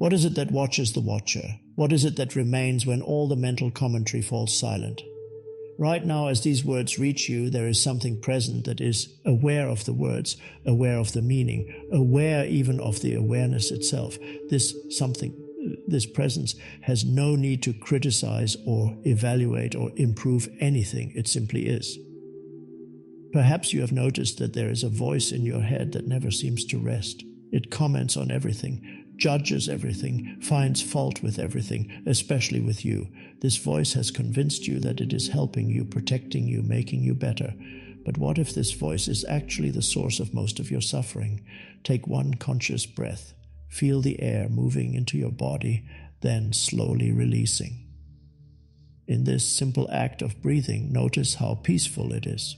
What is it that watches the watcher? What is it that remains when all the mental commentary falls silent? Right now, as these words reach you, there is something present that is aware of the words, aware of the meaning, aware even of the awareness itself. This presence has no need to criticize or evaluate or improve anything. It simply is. Perhaps you have noticed that there is a voice in your head that never seems to rest. It comments on everything, judges everything, finds fault with everything, especially with you. This voice has convinced you that it is helping you, protecting you, making you better. But what if this voice is actually the source of most of your suffering? Take one conscious breath. Feel the air moving into your body, then slowly releasing. In this simple act of breathing, notice how peaceful it is.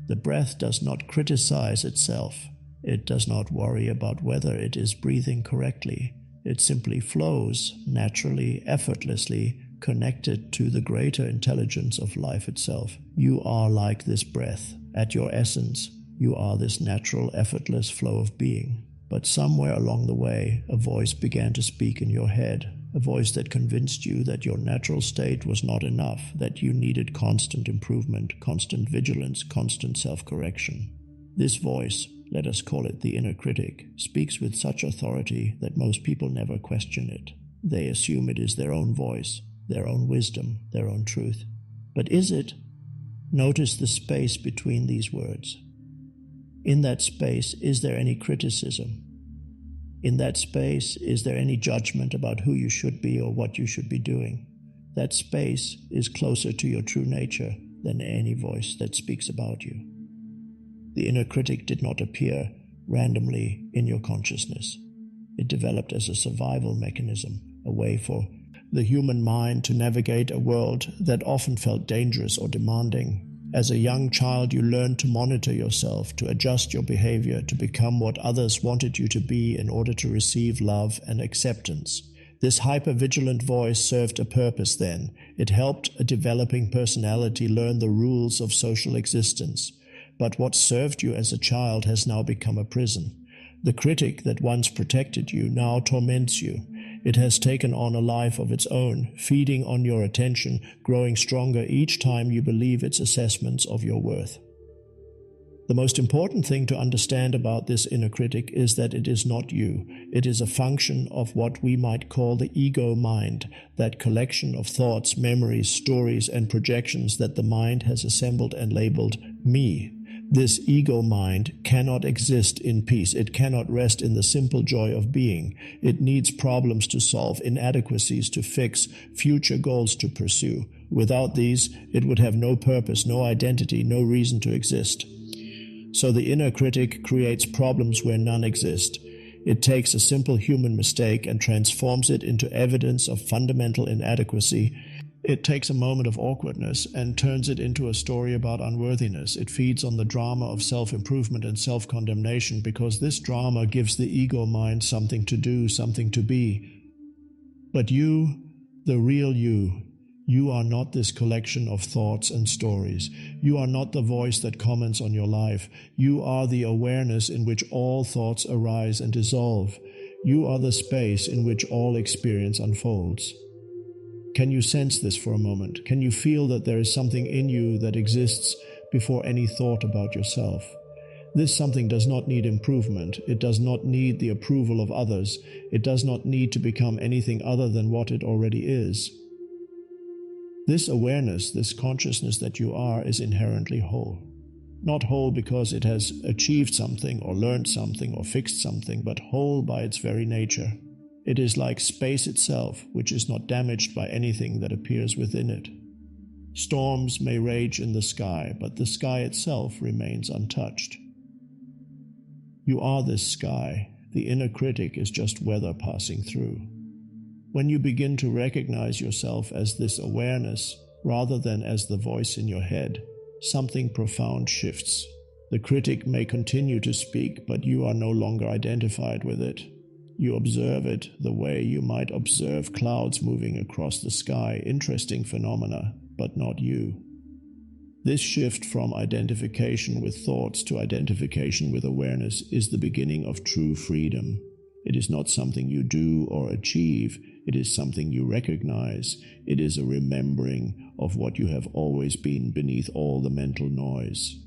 The breath does not criticize itself. It does not worry about whether it is breathing correctly. It simply flows naturally, effortlessly, connected to the greater intelligence of life itself. You are like this breath. At your essence, you are this natural, effortless flow of being. But somewhere along the way, a voice began to speak in your head, a voice that convinced you that your natural state was not enough, that you needed constant improvement, constant vigilance, constant self-correction. This voice, let us call it the inner critic, speaks with such authority that most people never question it. They assume it is their own voice, their own wisdom, their own truth. But is it? Notice the space between these words. In that space, is there any criticism? In that space, is there any judgment about who you should be or what you should be doing? That space is closer to your true nature than any voice that speaks about you. The inner critic did not appear randomly in your consciousness. It developed as a survival mechanism, a way for the human mind to navigate a world that often felt dangerous or demanding. As a young child, you learned to monitor yourself, to adjust your behavior, to become what others wanted you to be in order to receive love and acceptance. This hyper-vigilant voice served a purpose then. It helped a developing personality learn the rules of social existence. But what served you as a child has now become a prison. The critic that once protected you now torments you. It has taken on a life of its own, feeding on your attention, growing stronger each time you believe its assessments of your worth. The most important thing to understand about this inner critic is that it is not you. It is a function of what we might call the ego mind, that collection of thoughts, memories, stories, and projections that the mind has assembled and labeled me. This ego mind cannot exist in peace. It cannot rest in the simple joy of being. It needs problems to solve, inadequacies to fix, future goals to pursue. Without these, it would have no purpose, no identity, no reason to exist. So the inner critic creates problems where none exist. It takes a simple human mistake and transforms it into evidence of fundamental inadequacy. It takes a moment of awkwardness and turns it into a story about unworthiness. It feeds on the drama of self-improvement and self-condemnation because this drama gives the ego mind something to do, something to be. But you, the real you are not this collection of thoughts and stories. You are not the voice that comments on your life. You are the awareness in which all thoughts arise and dissolve. You are the space in which all experience unfolds. Can you sense this for a moment? Can you feel that there is something in you that exists before any thought about yourself? This something does not need improvement. It does not need the approval of others. It does not need to become anything other than what it already is. This awareness, this consciousness that you are, is inherently whole. Not whole because it has achieved something or learned something or fixed something, but whole by its very nature. It is like space itself, which is not damaged by anything that appears within it. Storms may rage in the sky, but the sky itself remains untouched. You are this sky. The inner critic is just weather passing through. When you begin to recognize yourself as this awareness, rather than as the voice in your head, something profound shifts. The critic may continue to speak, but you are no longer identified with it. You observe it the way you might observe clouds moving across the sky, interesting phenomena, but not you. This shift from identification with thoughts to identification with awareness is the beginning of true freedom. It is not something you do or achieve. It is something you recognize. It is a remembering of what you have always been beneath all the mental noise.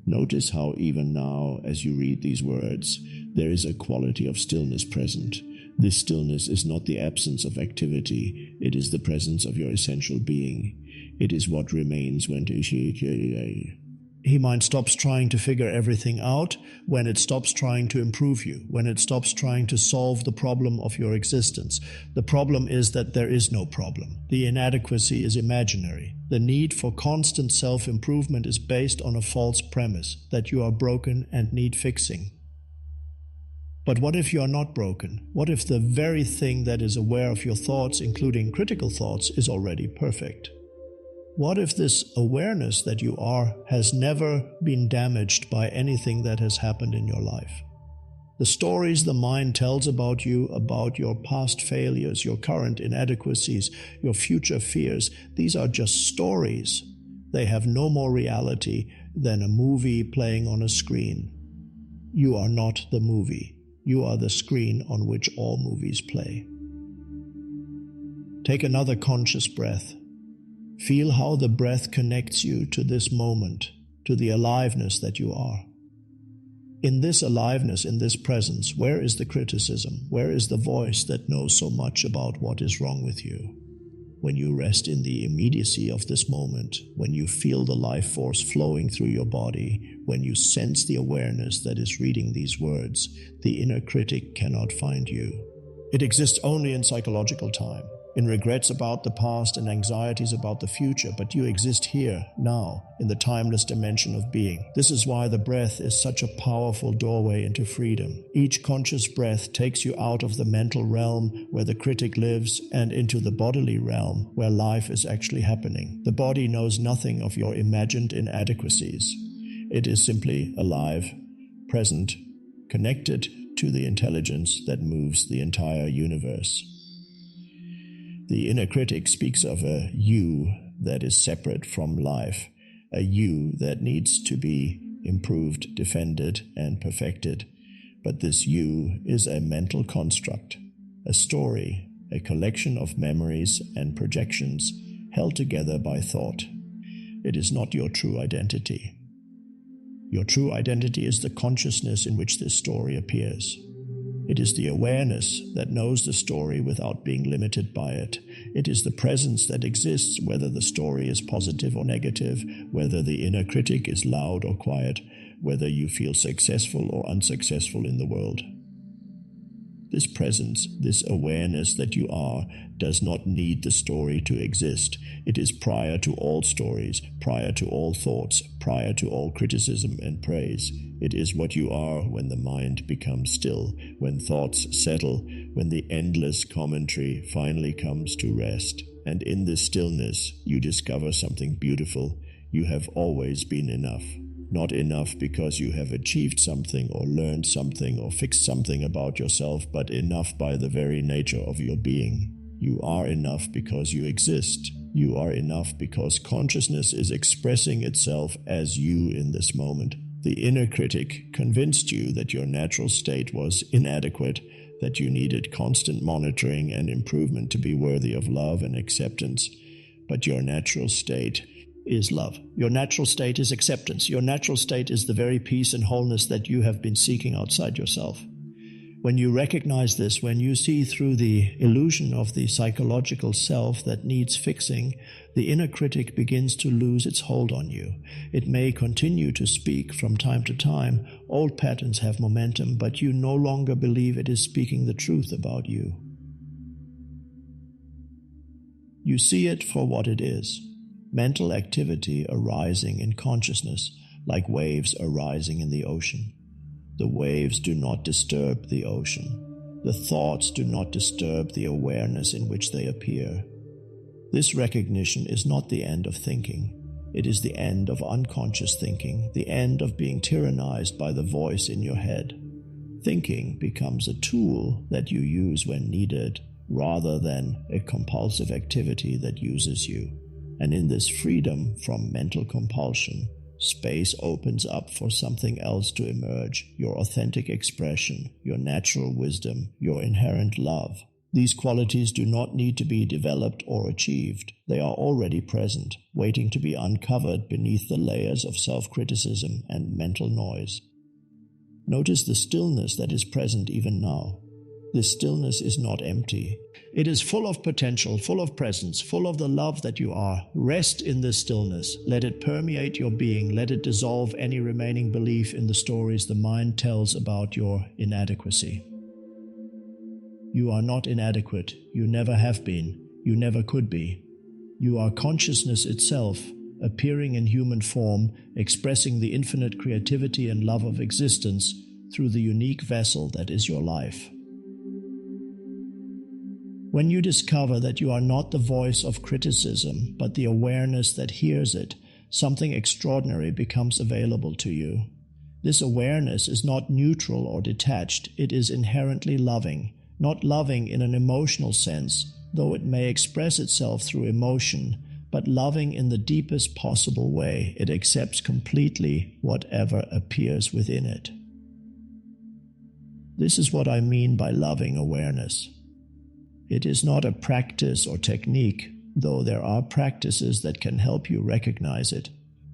Notice how even now, as you read these words, there is a quality of stillness present. This stillness is not the absence of activity. It is the presence of your essential being. It is what remains when He mind stops trying to figure everything out, when it stops trying to improve you, when it stops trying to solve the problem of your existence. The problem is that there is no problem. The inadequacy is imaginary. The need for constant self-improvement is based on a false premise that you are broken and need fixing. But what if you are not broken? What if the very thing that is aware of your thoughts, including critical thoughts, is already perfect? What if this awareness that you are has never been damaged by anything that has happened in your life? The stories the mind tells about you, about your past failures, your current inadequacies, your future fears, these are just stories. They have no more reality than a movie playing on a screen. You are not the movie. You are the screen on which all movies play. Take another conscious breath. Feel how the breath connects you to this moment, to the aliveness that you are. In this aliveness, in this presence, where is the criticism? Where is the voice that knows so much about what is wrong with you? When you rest in the immediacy of this moment, when you feel the life force flowing through your body, when you sense the awareness that is reading these words, the inner critic cannot find you. It exists only in psychological time, in regrets about the past and anxieties about the future, but you exist here, now, in the timeless dimension of being. This is why the breath is such a powerful doorway into freedom. Each conscious breath takes you out of the mental realm where the critic lives and into the bodily realm where life is actually happening. The body knows nothing of your imagined inadequacies. It is simply alive, present, connected to the intelligence that moves the entire universe. The inner critic speaks of a you that is separate from life, a you that needs to be improved, defended, and perfected. But this you is a mental construct, a story, a collection of memories and projections held together by thought. It is not your true identity. Your true identity is the consciousness in which this story appears. It is the awareness that knows the story without being limited by it. It is the presence that exists whether the story is positive or negative, whether the inner critic is loud or quiet, whether you feel successful or unsuccessful in the world. This presence, this awareness that you are, does not need the story to exist. It is prior to all stories, prior to all thoughts, prior to all criticism and praise. It is what you are when the mind becomes still, when thoughts settle, when the endless commentary finally comes to rest. And in this stillness, you discover something beautiful. You have always been enough. Not enough because you have achieved something or learned something or fixed something about yourself, but enough by the very nature of your being. You are enough because you exist. You are enough because consciousness is expressing itself as you in this moment. The inner critic convinced you that your natural state was inadequate, that you needed constant monitoring and improvement to be worthy of love and acceptance. But your natural state is love. Your natural state is acceptance. Your natural state is the very peace and wholeness that you have been seeking outside yourself. When you recognize this, when you see through the illusion of the psychological self that needs fixing, the inner critic begins to lose its hold on you. It may continue to speak from time to time. Old patterns have momentum, but you no longer believe it is speaking the truth about you. You see it for what it is. Mental activity arising in consciousness, like waves arising in the ocean. The waves do not disturb the ocean. The thoughts do not disturb the awareness in which they appear. This recognition is not the end of thinking. It is the end of unconscious thinking, the end of being tyrannized by the voice in your head. Thinking becomes a tool that you use when needed, rather than a compulsive activity that uses you. And in this freedom from mental compulsion, space opens up for something else to emerge, your authentic expression, your natural wisdom, your inherent love. These qualities do not need to be developed or achieved. They are already present, waiting to be uncovered beneath the layers of self-criticism and mental noise. Notice the stillness that is present even now. This stillness is not empty. It is full of potential, full of presence, full of the love that you are. Rest in this stillness. Let it permeate your being. Let it dissolve any remaining belief in the stories the mind tells about your inadequacy. You are not inadequate. You never have been. You never could be. You are consciousness itself, appearing in human form, expressing the infinite creativity and love of existence through the unique vessel that is your life. When you discover that you are not the voice of criticism, but the awareness that hears it, something extraordinary becomes available to you. This awareness is not neutral or detached, it is inherently loving, not loving in an emotional sense, though it may express itself through emotion, but loving in the deepest possible way. It accepts completely whatever appears within it. This is what I mean by loving awareness. It is not a practice or technique, though there are practices that can help you recognize it.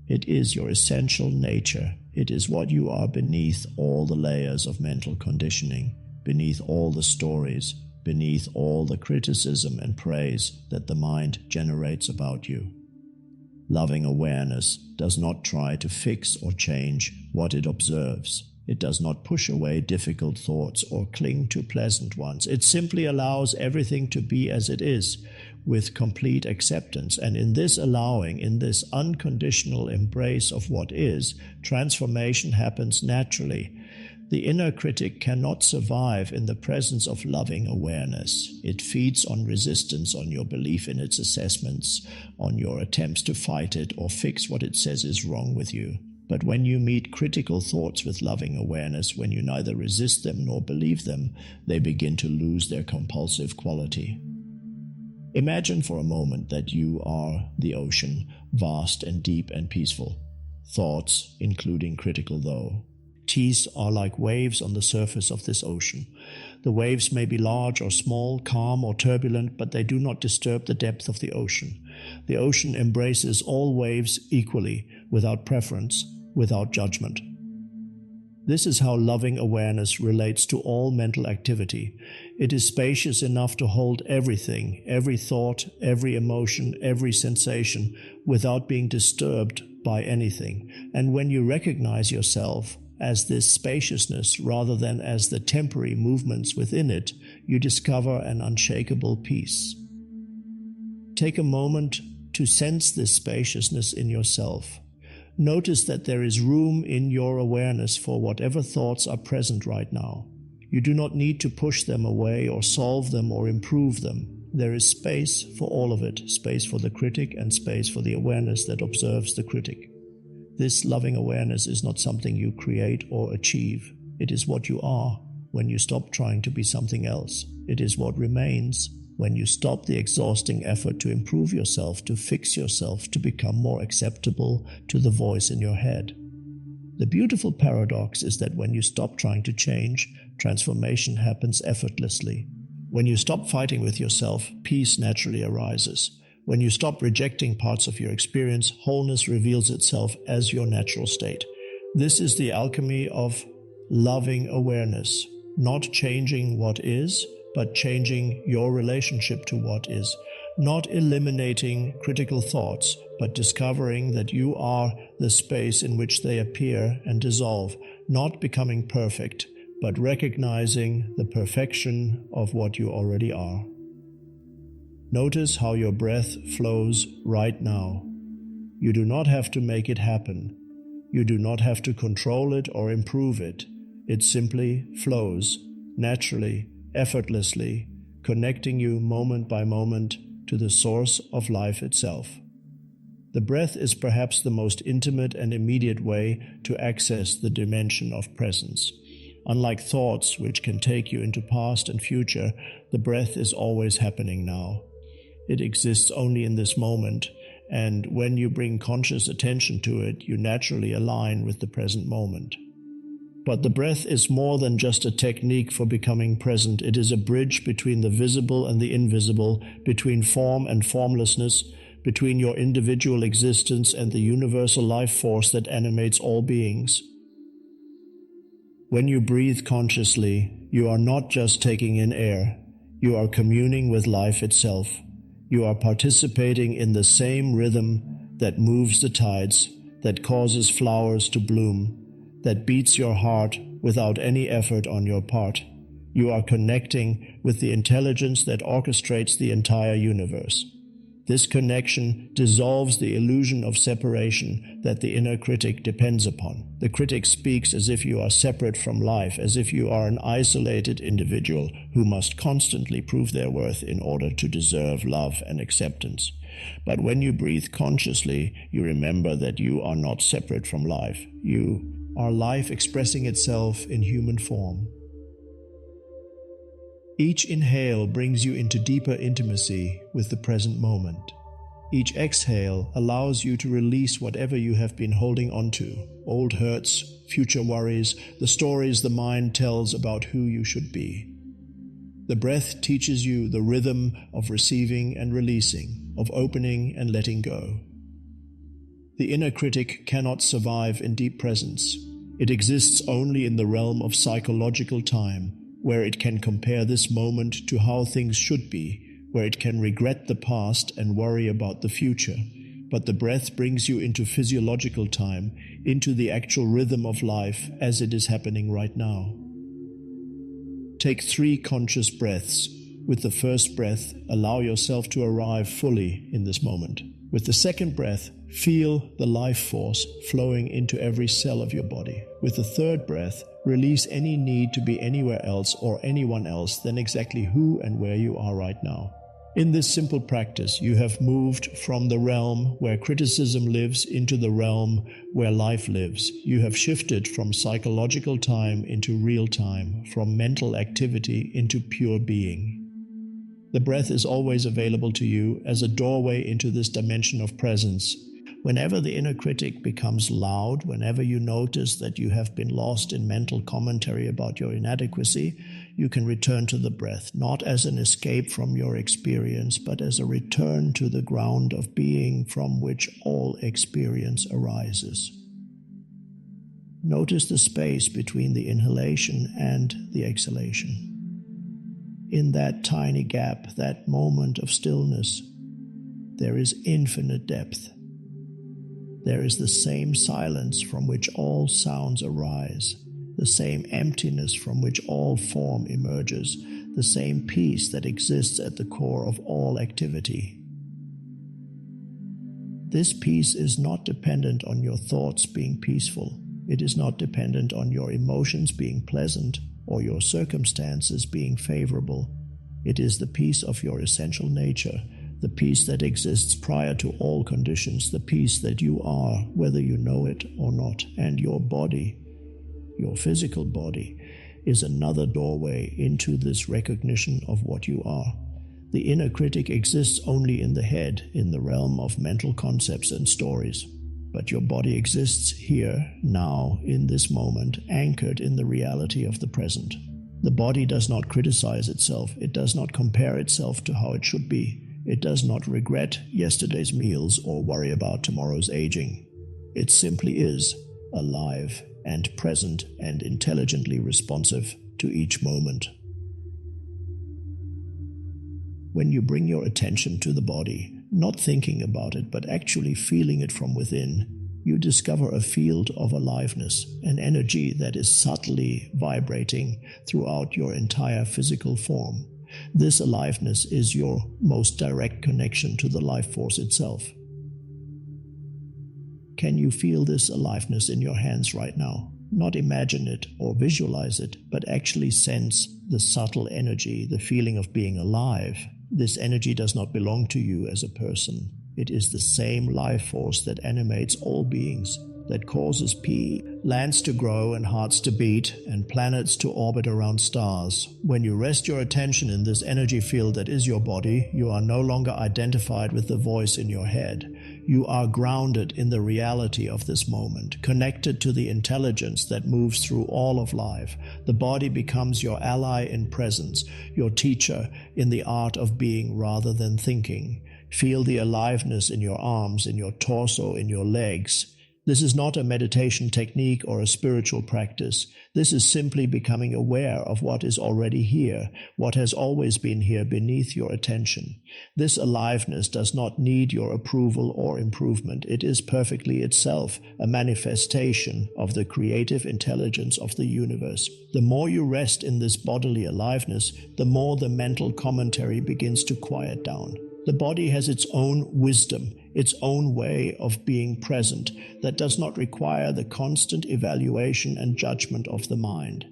It is your essential nature. It is what you are beneath all the layers of mental conditioning, beneath all the stories, beneath all the criticism and praise that the mind generates about you. Loving awareness does not try to fix or change what it observes. It does not push away difficult thoughts or cling to pleasant ones. It simply allows everything to be as it is, with complete acceptance. And in this allowing, in this unconditional embrace of what is, transformation happens naturally. The inner critic cannot survive in the presence of loving awareness. It feeds on resistance, on your belief in its assessments, on your attempts to fight it or fix what it says is wrong with you. But when you meet critical thoughts with loving awareness, when you neither resist them nor believe them, they begin to lose their compulsive quality. Imagine for a moment that you are the ocean, vast and deep and peaceful. Thoughts, including critical though. Teeth are like waves on the surface of this ocean. The waves may be large or small, calm or turbulent, but they do not disturb the depth of the ocean. The ocean embraces all waves equally, without preference, without judgment. This is how loving awareness relates to all mental activity. It is spacious enough to hold everything, every thought, every emotion, every sensation, without being disturbed by anything. And when you recognize yourself as this spaciousness rather than as the temporary movements within it, you discover an unshakable peace. Take a moment to sense this spaciousness in yourself. Notice that there is room in your awareness for whatever thoughts are present right now. You do not need to push them away or solve them or improve them. There is space for all of it, space for the critic and space for the awareness that observes the critic. This loving awareness is not something you create or achieve. It is what you are when you stop trying to be something else. It is what remains when you stop the exhausting effort to improve yourself, to fix yourself, to become more acceptable to the voice in your head. The beautiful paradox is that when you stop trying to change, transformation happens effortlessly. When you stop fighting with yourself, peace naturally arises. When you stop rejecting parts of your experience, wholeness reveals itself as your natural state. This is the alchemy of loving awareness, not changing what is, but changing your relationship to what is, not eliminating critical thoughts, but discovering that you are the space in which they appear and dissolve, not becoming perfect, but recognizing the perfection of what you already are. Notice how your breath flows right now. You do not have to make it happen. You do not have to control it or improve it. It simply flows, naturally, effortlessly, connecting you moment by moment to the source of life itself. The breath is perhaps the most intimate and immediate way to access the dimension of presence. Unlike thoughts, which can take you into past and future, the breath is always happening now. It exists only in this moment, and when you bring conscious attention to it, you naturally align with the present moment. But the breath is more than just a technique for becoming present. It is a bridge between the visible and the invisible, between form and formlessness, between your individual existence and the universal life force that animates all beings. When you breathe consciously, you are not just taking in air. You are communing with life itself. You are participating in the same rhythm that moves the tides, that causes flowers to bloom, that beats your heart without any effort on your part. You are connecting with the intelligence that orchestrates the entire universe. This connection dissolves the illusion of separation that the inner critic depends upon. The critic speaks as if you are separate from life, as if you are an isolated individual who must constantly prove their worth in order to deserve love and acceptance. But when you breathe consciously, you remember that you are not separate from life. You are life expressing itself in human form. Each inhale brings you into deeper intimacy with the present moment. Each exhale allows you to release whatever you have been holding onto, old hurts, future worries, the stories the mind tells about who you should be. The breath teaches you the rhythm of receiving and releasing, of opening and letting go. The inner critic cannot survive in deep presence. It exists only in the realm of psychological time, where it can compare this moment to how things should be, where it can regret the past and worry about the future. But the breath brings you into physiological time, into the actual rhythm of life as it is happening right now. Take 3 conscious breaths. With the first breath, allow yourself to arrive fully in this moment. With the second breath, feel the life force flowing into every cell of your body. With the third breath, release any need to be anywhere else or anyone else than exactly who and where you are right now. In this simple practice, you have moved from the realm where criticism lives into the realm where life lives. You have shifted from psychological time into real time, from mental activity into pure being. The breath is always available to you as a doorway into this dimension of presence. Whenever the inner critic becomes loud, whenever you notice that you have been lost in mental commentary about your inadequacy, you can return to the breath, not as an escape from your experience, but as a return to the ground of being from which all experience arises. Notice the space between the inhalation and the exhalation. In that tiny gap, that moment of stillness, there is infinite depth. There is the same silence from which all sounds arise, the same emptiness from which all form emerges, the same peace that exists at the core of all activity. This peace is not dependent on your thoughts being peaceful. It is not dependent on your emotions being pleasant or your circumstances being favorable. It is the peace of your essential nature, the peace that exists prior to all conditions, the peace that you are, whether you know it or not. And your body, your physical body, is another doorway into this recognition of what you are. The inner critic exists only in the head, in the realm of mental concepts and stories. But your body exists here, now, in this moment, anchored in the reality of the present. The body does not criticize itself. It does not compare itself to how it should be. It does not regret yesterday's meals or worry about tomorrow's aging. It simply is alive and present and intelligently responsive to each moment. When you bring your attention to the body, not thinking about it, but actually feeling it from within, you discover a field of aliveness, an energy that is subtly vibrating throughout your entire physical form. This aliveness is your most direct connection to the life force itself. Can you feel this aliveness in your hands right now? Not imagine it or visualize it, but actually sense the subtle energy, the feeling of being alive. This energy does not belong to you as a person. It is the same life force that animates all beings, that causes lands to grow and hearts to beat and planets to orbit around stars. When you rest your attention in this energy field that is your body, you are no longer identified with the voice in your head. You are grounded in the reality of this moment, connected to the intelligence that moves through all of life. The body becomes your ally in presence, your teacher in the art of being rather than thinking. Feel the aliveness in your arms, in your torso, in your legs. This is not a meditation technique or a spiritual practice. This is simply becoming aware of what is already here, what has always been here beneath your attention. This aliveness does not need your approval or improvement. It is perfectly itself a manifestation of the creative intelligence of the universe. The more you rest in this bodily aliveness, the more the mental commentary begins to quiet down. The body has its own wisdom, its own way of being present that does not require the constant evaluation and judgment of the mind.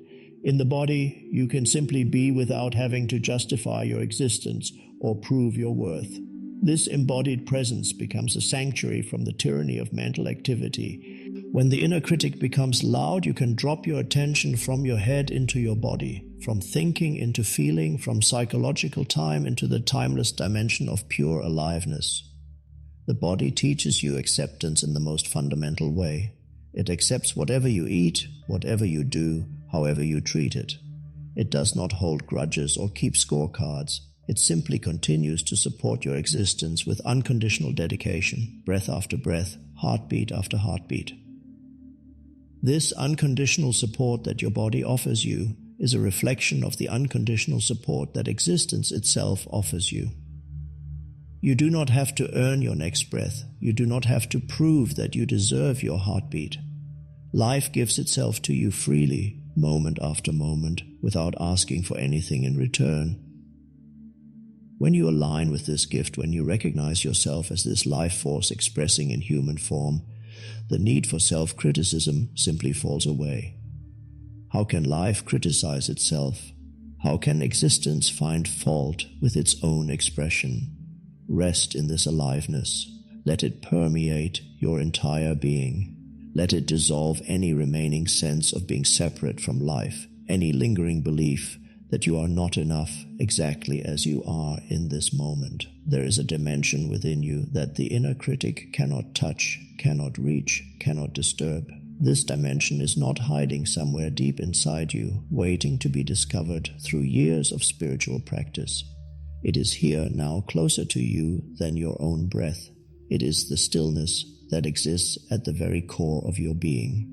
In the body, you can simply be without having to justify your existence or prove your worth. This embodied presence becomes a sanctuary from the tyranny of mental activity. When the inner critic becomes loud, you can drop your attention from your head into your body, from thinking into feeling, from psychological time into the timeless dimension of pure aliveness. The body teaches you acceptance in the most fundamental way. It accepts whatever you eat, whatever you do, however you treat it. It does not hold grudges or keep scorecards. It simply continues to support your existence with unconditional dedication, breath after breath, heartbeat after heartbeat. This unconditional support that your body offers you is a reflection of the unconditional support that existence itself offers you. You do not have to earn your next breath. You do not have to prove that you deserve your heartbeat. Life gives itself to you freely, moment after moment, without asking for anything in return. When you align with this gift, when you recognize yourself as this life force expressing in human form, the need for self-criticism simply falls away. How can life criticize itself? How can existence find fault with its own expression? Rest in this aliveness. Let it permeate your entire being. Let it dissolve any remaining sense of being separate from life, any lingering belief that you are not enough exactly as you are in this moment. There is a dimension within you that the inner critic cannot touch, cannot reach, cannot disturb. This dimension is not hiding somewhere deep inside you, waiting to be discovered through years of spiritual practice. It is here now, closer to you than your own breath. It is the stillness that exists at the very core of your being.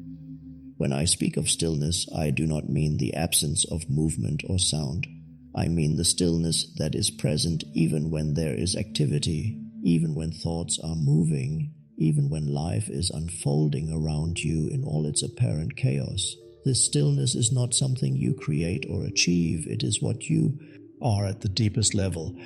When I speak of stillness, I do not mean the absence of movement or sound. I mean the stillness that is present even when there is activity, even when thoughts are moving, even when life is unfolding around you in all its apparent chaos. This stillness is not something you create or achieve. It is what you are at the deepest level.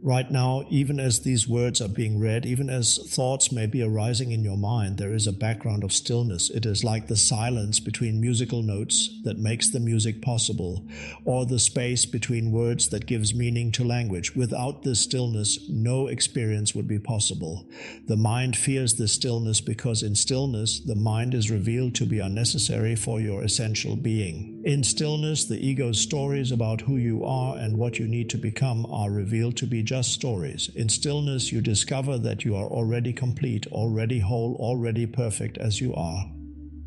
Right now, even as these words are being read, even as thoughts may be arising in your mind, there is a background of stillness. It is like the silence between musical notes that makes the music possible, or the space between words that gives meaning to language. Without this stillness, no experience would be possible. The mind fears this stillness because in stillness, the mind is revealed to be unnecessary for your essential being. In stillness, the ego's stories about who you are and what you need to become are revealed to be just stories. In stillness, you discover that you are already complete, already whole, already perfect as you are.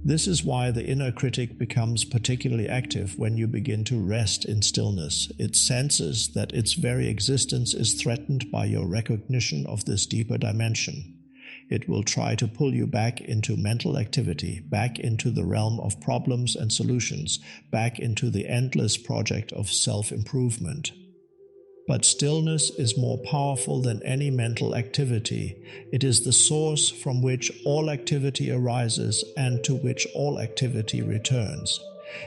This is why the inner critic becomes particularly active when you begin to rest in stillness. It senses that its very existence is threatened by your recognition of this deeper dimension. It will try to pull you back into mental activity, back into the realm of problems and solutions, back into the endless project of self-improvement. But stillness is more powerful than any mental activity. It is the source from which all activity arises and to which all activity returns.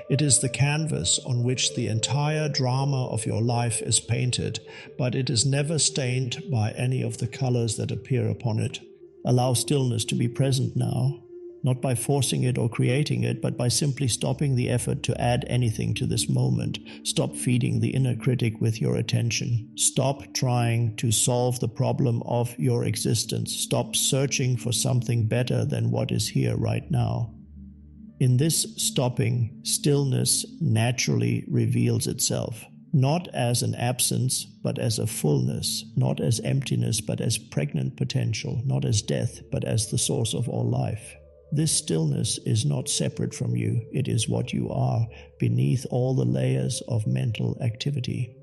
It is the canvas on which the entire drama of your life is painted, but it is never stained by any of the colors that appear upon it. Allow stillness to be present now, not by forcing it or creating it, but by simply stopping the effort to add anything to this moment. Stop feeding the inner critic with your attention. Stop trying to solve the problem of your existence. Stop searching for something better than what is here right now. In this stopping, stillness naturally reveals itself. not as an absence, but as a fullness, not as emptiness, but as pregnant potential, not as death, but as the source of all life. This stillness is not separate from you, it is what you are, beneath all the layers of mental activity.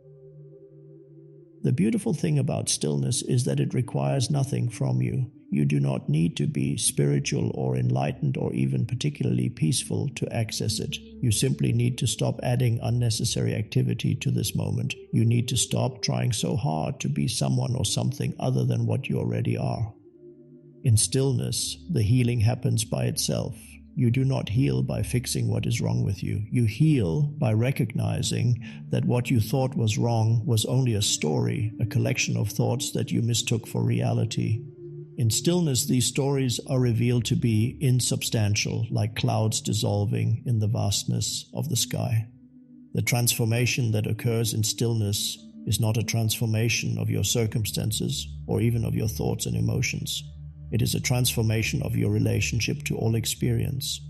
The beautiful thing about stillness is that it requires nothing from you. You do not need to be spiritual or enlightened or even particularly peaceful to access it. You simply need to stop adding unnecessary activity to this moment. You need to stop trying so hard to be someone or something other than what you already are. In stillness, the healing happens by itself. You do not heal by fixing what is wrong with you. You heal by recognizing that what you thought was wrong was only a story, a collection of thoughts that you mistook for reality. In stillness, these stories are revealed to be insubstantial, like clouds dissolving in the vastness of the sky. The transformation that occurs in stillness is not a transformation of your circumstances or even of your thoughts and emotions. It is a transformation of your relationship to all experience.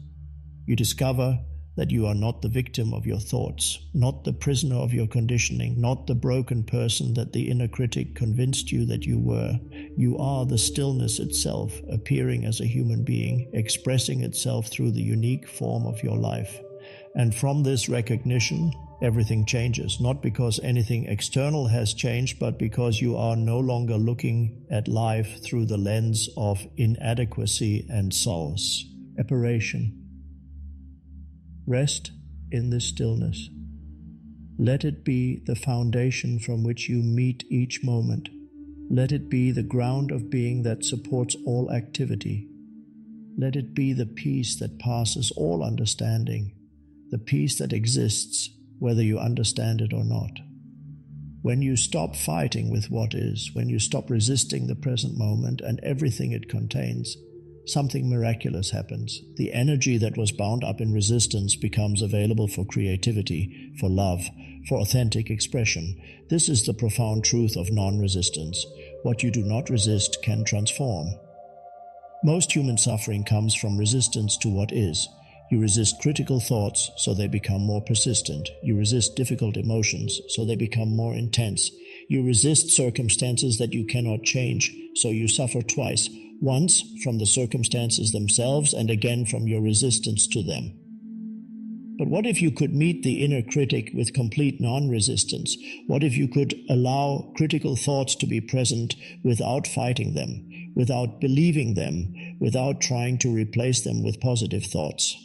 You discover that you are not the victim of your thoughts, not the prisoner of your conditioning, not the broken person that the inner critic convinced you that you were. You are the stillness itself, appearing as a human being, expressing itself through the unique form of your life. And from this recognition, everything changes, not because anything external has changed, but because you are no longer looking at life through the lens of inadequacy and solace. Separation. Rest in this stillness. Let it be the foundation from which you meet each moment. Let it be the ground of being that supports all activity. Let it be the peace that passes all understanding, the peace that exists whether you understand it or not. When you stop fighting with what is, when you stop resisting the present moment and everything it contains, something miraculous happens. The energy that was bound up in resistance becomes available for creativity, for love, for authentic expression. This is the profound truth of non-resistance. What you do not resist can transform. Most human suffering comes from resistance to what is. You resist critical thoughts, so they become more persistent. You resist difficult emotions, so they become more intense. You resist circumstances that you cannot change, so you suffer twice. Once from the circumstances themselves and again from your resistance to them. But what if you could meet the inner critic with complete non-resistance? What if you could allow critical thoughts to be present without fighting them, without believing them, without trying to replace them with positive thoughts?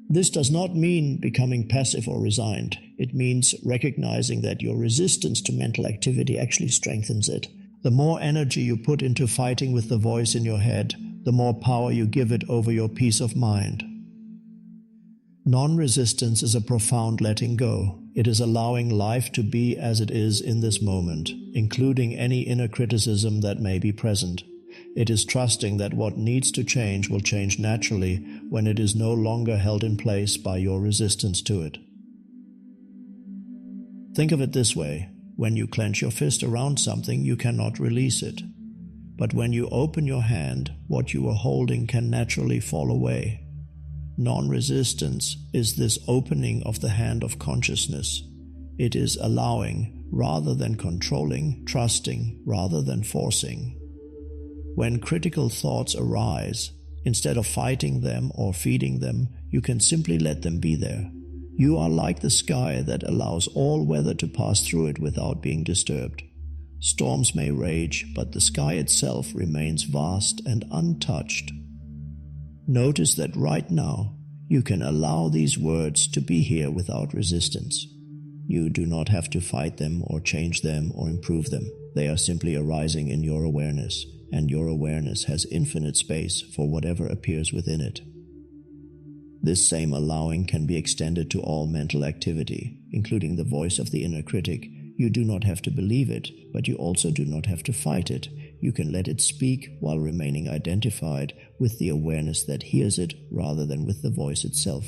This does not mean becoming passive or resigned. It means recognizing that your resistance to mental activity actually strengthens it. The more energy you put into fighting with the voice in your head, the more power you give it over your peace of mind. Non-resistance is a profound letting go. It is allowing life to be as it is in this moment, including any inner criticism that may be present. It is trusting that what needs to change will change naturally when it is no longer held in place by your resistance to it. Think of it this way. When you clench your fist around something, you cannot release it. But when you open your hand, what you are holding can naturally fall away. Non-resistance is this opening of the hand of consciousness. It is allowing rather than controlling, trusting rather than forcing. When critical thoughts arise, instead of fighting them or feeding them, you can simply let them be there. You are like the sky that allows all weather to pass through it without being disturbed. Storms may rage, but the sky itself remains vast and untouched. Notice that right now, you can allow these words to be here without resistance. You do not have to fight them or change them or improve them. They are simply arising in your awareness, and your awareness has infinite space for whatever appears within it. This same allowing can be extended to all mental activity, including the voice of the inner critic. You do not have to believe it, but you also do not have to fight it. You can let it speak while remaining identified with the awareness that hears it rather than with the voice itself.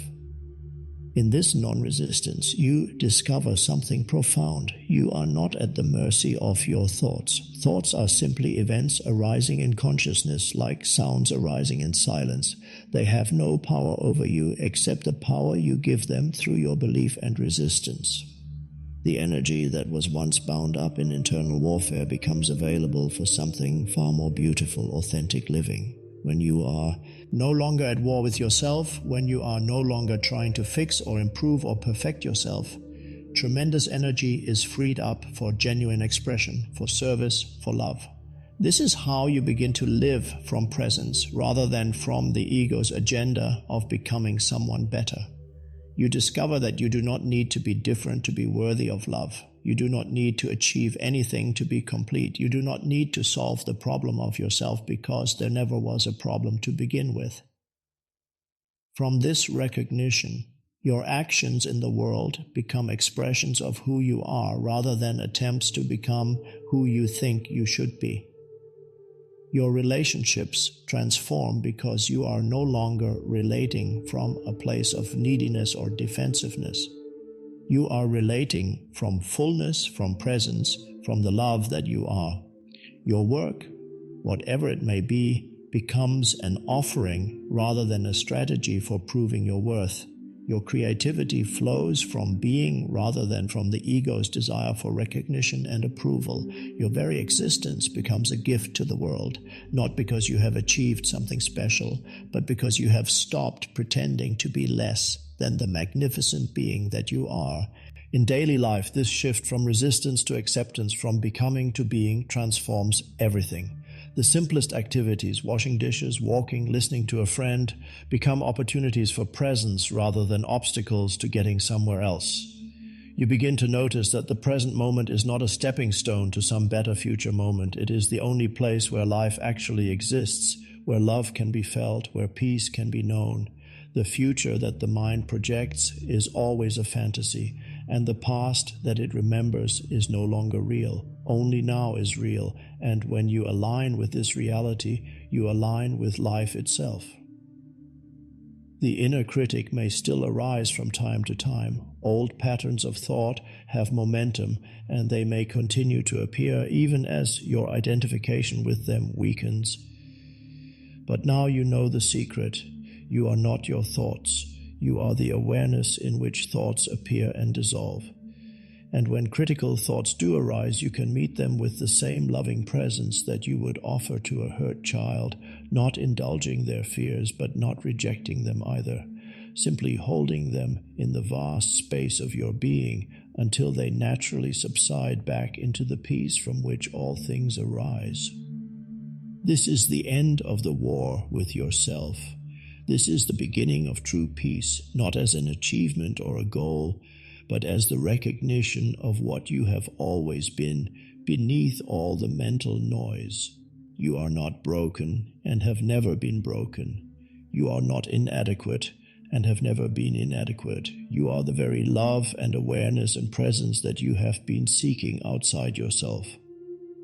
In this non-resistance, you discover something profound. You are not at the mercy of your thoughts. Thoughts are simply events arising in consciousness, like sounds arising in silence. They have no power over you except the power you give them through your belief and resistance. The energy that was once bound up in internal warfare becomes available for something far more beautiful, authentic living. When you are no longer at war with yourself, when you are no longer trying to fix or improve or perfect yourself, tremendous energy is freed up for genuine expression, for service, for love. This is how you begin to live from presence rather than from the ego's agenda of becoming someone better. You discover that you do not need to be different to be worthy of love. You do not need to achieve anything to be complete. You do not need to solve the problem of yourself because there never was a problem to begin with. From this recognition, your actions in the world become expressions of who you are rather than attempts to become who you think you should be. Your relationships transform because you are no longer relating from a place of neediness or defensiveness. You are relating from fullness, from presence, from the love that you are. Your work, whatever it may be, becomes an offering rather than a strategy for proving your worth. Your creativity flows from being rather than from the ego's desire for recognition and approval. Your very existence becomes a gift to the world, not because you have achieved something special, but because you have stopped pretending to be less than the magnificent being that you are. In daily life, this shift from resistance to acceptance, from becoming to being, transforms everything. The simplest activities, washing dishes, walking, listening to a friend, become opportunities for presence rather than obstacles to getting somewhere else. You begin to notice that the present moment is not a stepping stone to some better future moment. It is the only place where life actually exists, where love can be felt, where peace can be known. The future that the mind projects is always a fantasy, and the past that it remembers is no longer real. Only now is real, and when you align with this reality, you align with life itself. The inner critic may still arise from time to time. Old patterns of thought have momentum, and they may continue to appear even as your identification with them weakens. But now you know the secret. You are not your thoughts. You are the awareness in which thoughts appear and dissolve. And when critical thoughts do arise, you can meet them with the same loving presence that you would offer to a hurt child, not indulging their fears, but not rejecting them either, simply holding them in the vast space of your being until they naturally subside back into the peace from which all things arise. This is the end of the war with yourself. This is the beginning of true peace, not as an achievement or a goal, but as the recognition of what you have always been, beneath all the mental noise. You are not broken and have never been broken. You are not inadequate and have never been inadequate. You are the very love and awareness and presence that you have been seeking outside yourself.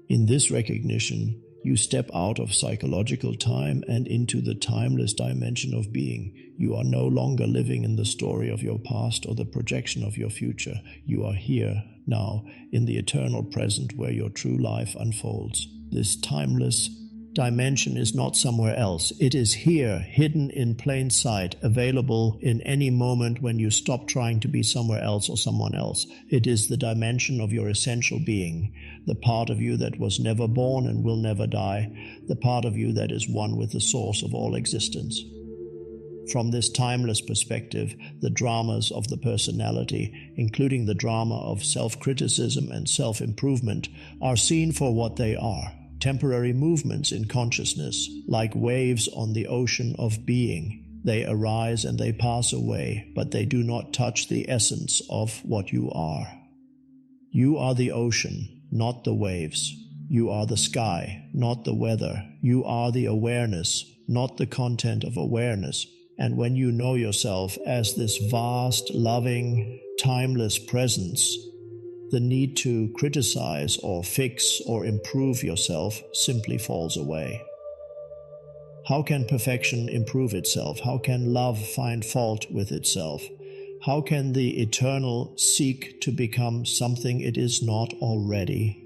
In this recognition, you step out of psychological time and into the timeless dimension of being. You are no longer living in the story of your past or the projection of your future. You are here, now, in the eternal present where your true life unfolds. This timeless dimension is not somewhere else. It is here, hidden in plain sight, available in any moment when you stop trying to be somewhere else or someone else. It is the dimension of your essential being, the part of you that was never born and will never die, the part of you that is one with the source of all existence. From this timeless perspective, the dramas of the personality, including the drama of self-criticism and self-improvement, are seen for what they are. Temporary movements in consciousness, like waves on the ocean of being. They arise and they pass away, but they do not touch the essence of what you are. You are the ocean, not the waves. You are the sky, not the weather. You are the awareness, not the content of awareness. And when you know yourself as this vast, loving, timeless presence, the need to criticize or fix or improve yourself simply falls away. How can perfection improve itself? How can love find fault with itself? How can the eternal seek to become something it is not already?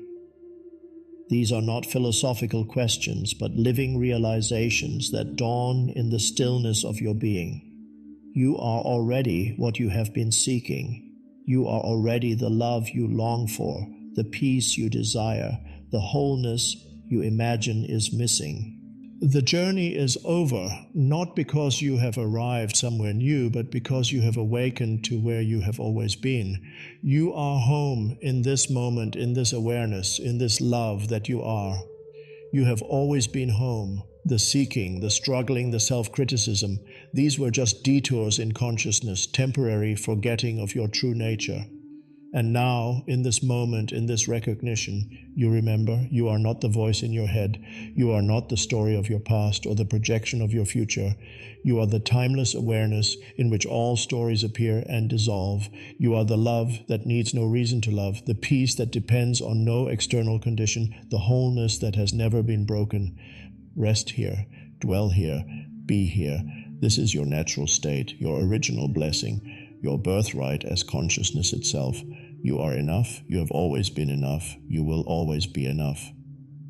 These are not philosophical questions, but living realizations that dawn in the stillness of your being. You are already what you have been seeking. You are already the love you long for, the peace you desire, the wholeness you imagine is missing. The journey is over, not because you have arrived somewhere new, but because you have awakened to where you have always been. You are home in this moment, in this awareness, in this love that you are. You have always been home. The seeking, the struggling, the self-criticism, these were just detours in consciousness, temporary forgetting of your true nature. And now, in this moment, in this recognition, you remember you are not the voice in your head. You are not the story of your past or the projection of your future. You are the timeless awareness in which all stories appear and dissolve. You are the love that needs no reason to love, the peace that depends on no external condition, the wholeness that has never been broken. Rest here, dwell here, be here. This is your natural state, your original blessing, your birthright as consciousness itself. You are enough, you have always been enough, you will always be enough.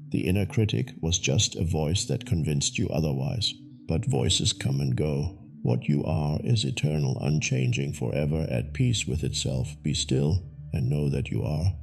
The inner critic was just a voice that convinced you otherwise. But voices come and go. What you are is eternal, unchanging, forever, at peace with itself. Be still and know that you are.